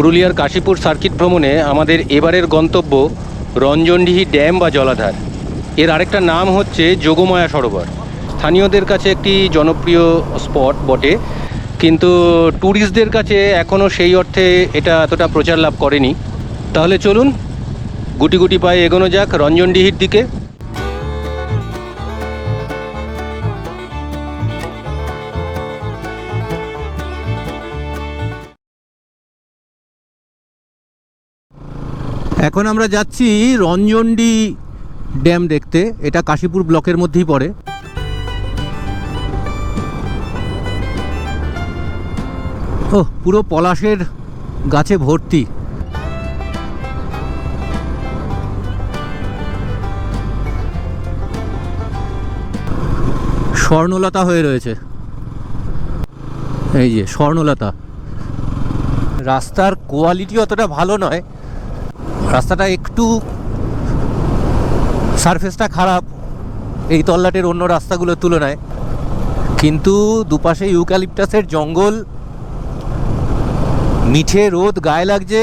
পুরুলিয়ার কাশীপুর সার্কিট ভ্রমণে আমাদের এবারের গন্তব্য রঞ্জনডিহি ড্যাম বা জলাধার। এর আরেকটা নাম হচ্ছে যোগমায়া সরোবর। স্থানীয়দের কাছে একটি জনপ্রিয় স্পট বটে, কিন্তু ট্যুরিস্টদের কাছে এখনও সেই অর্থে এটা এতটা প্রচার লাভ করেনি। তাহলে চলুন গুটি গুটি পায়ে এগোনো যাক রঞ্জনডিহির দিকে। এখন আমরা যাচ্ছি রঞ্জনডি ড্যাম দেখতে। এটা কাশীপুর ব্লকের মধ্যেই পড়ে। পুরো পলাশের গাছে ভর্তি। স্বর্ণলতা হয়ে রয়েছে, এই যে স্বর্ণলতা। রাস্তার কোয়ালিটি অতটা ভালো নয়, রাস্তাটা একটু সারফেসটা খারাপ এই তল্লাটের অন্য রাস্তাগুলোর তুলনায়, কিন্তু দুপাশে ইউক্যালিপটাসের জঙ্গল, মিঠে রোদ গায়ে লাগছে,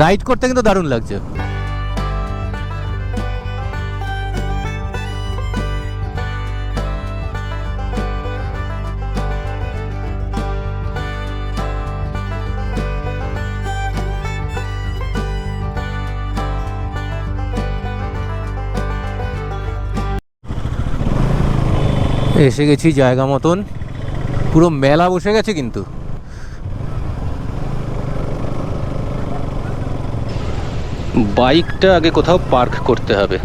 রাইড করতে কিন্তু দারুণ লাগছে। এসে গেছি জায়গা মতন, পুরো মেলা বসে গেছে। কিন্তু বাইকটা আগে কোথাও পার্ক করতে হবে।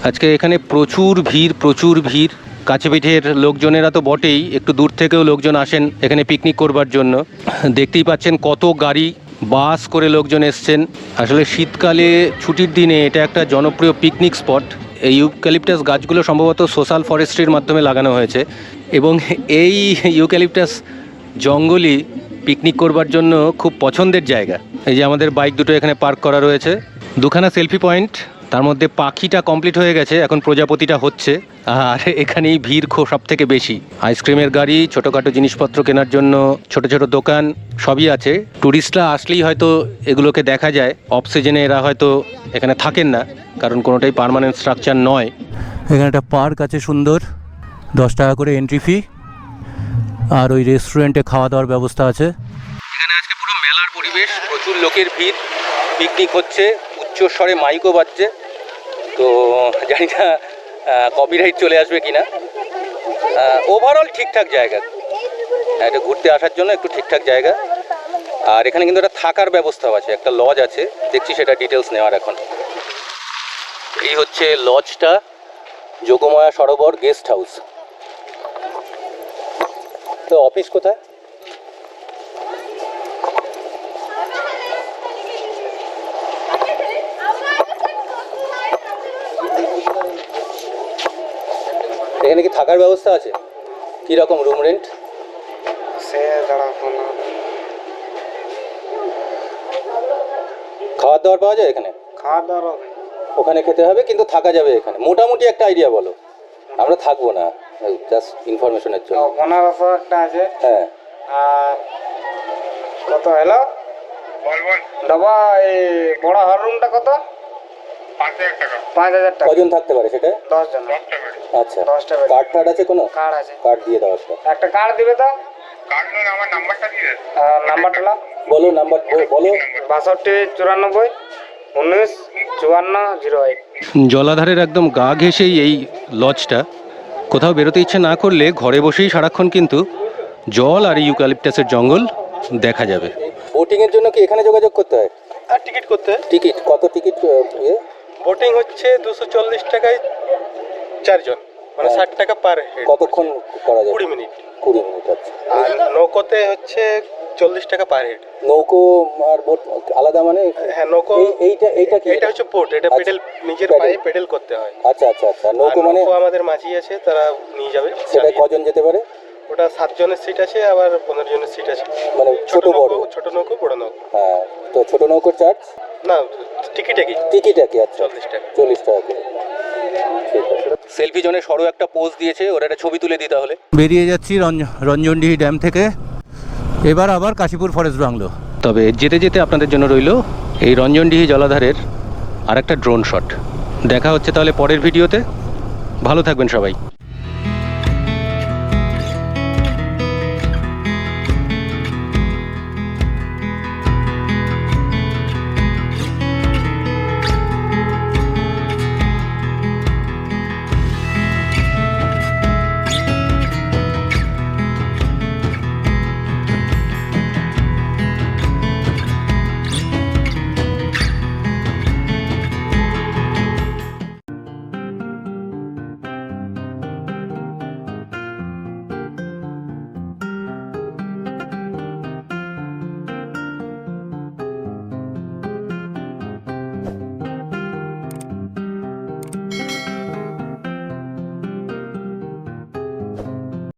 আজকে এখানে প্রচুর ভিড়। কাছে পিঠের লোকজনেরা তো বটেই, একটু দূর থেকেও লোকজন আসেন এখানে পিকনিক করবার জন্য। দেখতেই পাচ্ছেন কত গাড়ি, বাস করে লোকজন এসছেন। আসলে শীতকালে ছুটির দিনে এটা একটা জনপ্রিয় পিকনিক স্পট। এই ইউক্যালিপটাস গাছগুলো সম্ভবত সোশ্যাল ফরেস্ট্রির মাধ্যমে লাগানো হয়েছে, এবং এই ইউক্যালিপটাস জঙ্গলই পিকনিক করবার জন্য খুব পছন্দের জায়গা। এই যে আমাদের বাইক দুটো এখানে পার্ক করা রয়েছে, দুখানা সেলফি পয়েন্ট। তার মধ্যে পাখিটা কমপ্লিট হয়ে গেছে, এখন প্রজাপতিটা হচ্ছে। আর এখানেই ভিড় সব থেকে বেশি। আইসক্রিমের গাড়ি, ছোটোখাটো জিনিসপত্র কেনার জন্য ছোট ছোট দোকান সবই আছে। ট্যুরিস্টরা আসলেই হয়তো এগুলোকে দেখা যায়। অফ সিজনে এরা হয়তো এখানে থাকেন না, কারণ কোনোটাই পার্মানেন্ট স্ট্রাকচার নয়। এখানে একটা পার্ক আছে সুন্দর, 10 টাকা করে এন্ট্রি ফি, আর ওই রেস্টুরেন্টে খাওয়া দাওয়ার ব্যবস্থা আছে। এখানে আজকে পুরো মেলার পরিবেশ, প্রচুর লোকের ভিড়, পিকনিক হচ্ছে, উচ্চস্বরে মাইকও বাজছে। তো জানি না কপিরাইট চলে আসবে কিনা। ওভারঅল ঠিকঠাক জায়গা, এটা ঘুরতে আসার জন্য একটু ঠিকঠাক জায়গা। আর এখানে কিন্তু একটা থাকার ব্যবস্থাও আছে, একটা লজ আছে, দেখছি সেটা ডিটেলস নেওয়ার। এখন এই হচ্ছে লজটা, যোগমায়া সরোবর গেস্ট হাউস। তো অফিস কোথায়? এখানে কি থাকার ব্যবস্থা আছে? কি রকম রুম রেন্ট? খাবার দাবার পাওয়া যায় এখানে? খাওয়া দাওয়া ওখানে খেতে হবে, কিন্তু থাকা যাবে এখানে। মোটামুটি একটা আইডিয়া বলো, আমরা থাকবো না, জাস্ট ইনফরমেশনের জন্য। 1500 একটা আছে। হ্যাঁ, আর কত হলো ডবা? এই বড় হল রুমটা কত? 5000 টাকা। কজন থাকতে পারে সেটা? 10 জন। আচ্ছা, 10টা কার্ড টার্ড আছে কোনো? কার্ড আছে। কার্ড দিয়ে দাও একটা কার্ড দিবে তো। আমার নাম্বারটা দিয়ে নাম্বারটা নাও। বলো, নাম্বার বলো। 62 94 19 54 08। জলাধারের একদম গা ঘেঁষেই এই লজটা। কোথাও বেরোতে ইচ্ছে না করলে ঘরে বসেই সারাক্ষণ কিন্তু জল আর ইউক্যালিপটাসের জঙ্গল দেখা যাবে। বোটিংয়ের জন্য কি এখানে যোগাযোগ করতে হয়? আর টিকিট করতে? টিকিট কত? টিকিট বোটিং হচ্ছে 240 টাকায় 4 জন, মানে 60 টাকা পার হেড। কতক্ষণ করা যাবে? 20 মিনিট। 20 মিনিট। আচ্ছা। আর নৌকোতে হচ্ছে 40 টাকা পার হেড। নৌকো আর বোট আলাদা মানে? হ্যাঁ, নৌকো। এইটা কি? এটা হচ্ছে বোট, এটা পেডেল, নিজের পায়ে পেডেল করতে হয়। আচ্ছা আচ্ছা আচ্ছা। নৌকো মানে? আমাদের মাঝি আছে, তারা নিয়ে যাবে। সেটা কজন যেতে পারে? ওটা 7 জনের সিট আছে, আবার 15 জনের সিট আছে। মানে ছোট বড়? ছোট নৌকো, বড় নৌকো। হ্যাঁ, তো ছোট নৌকোর চার্জ? না, টিকিটে কি? টিকিটে কি? আচ্ছা, 40 টাকা। 40 টাকা করে। ঠিক আছে। সেলফি জোনে সরো একটা পোজ দিয়েছে, ওরা একটা ছবি তুলে দিই। তাহলে বেরিয়ে যাচ্ছি রঞ্জনডিহি ড্যাম থেকে। এবার আবার কাশীপুর ফরেস্ট বাংলো। তবে যেতে যেতে আপনাদের জন্য রইল এই রঞ্জনডিহি জলাধারের আর একটা ড্রোন শট। দেখা হচ্ছে তাহলে পরের ভিডিওতে। ভালো থাকবেন সবাই।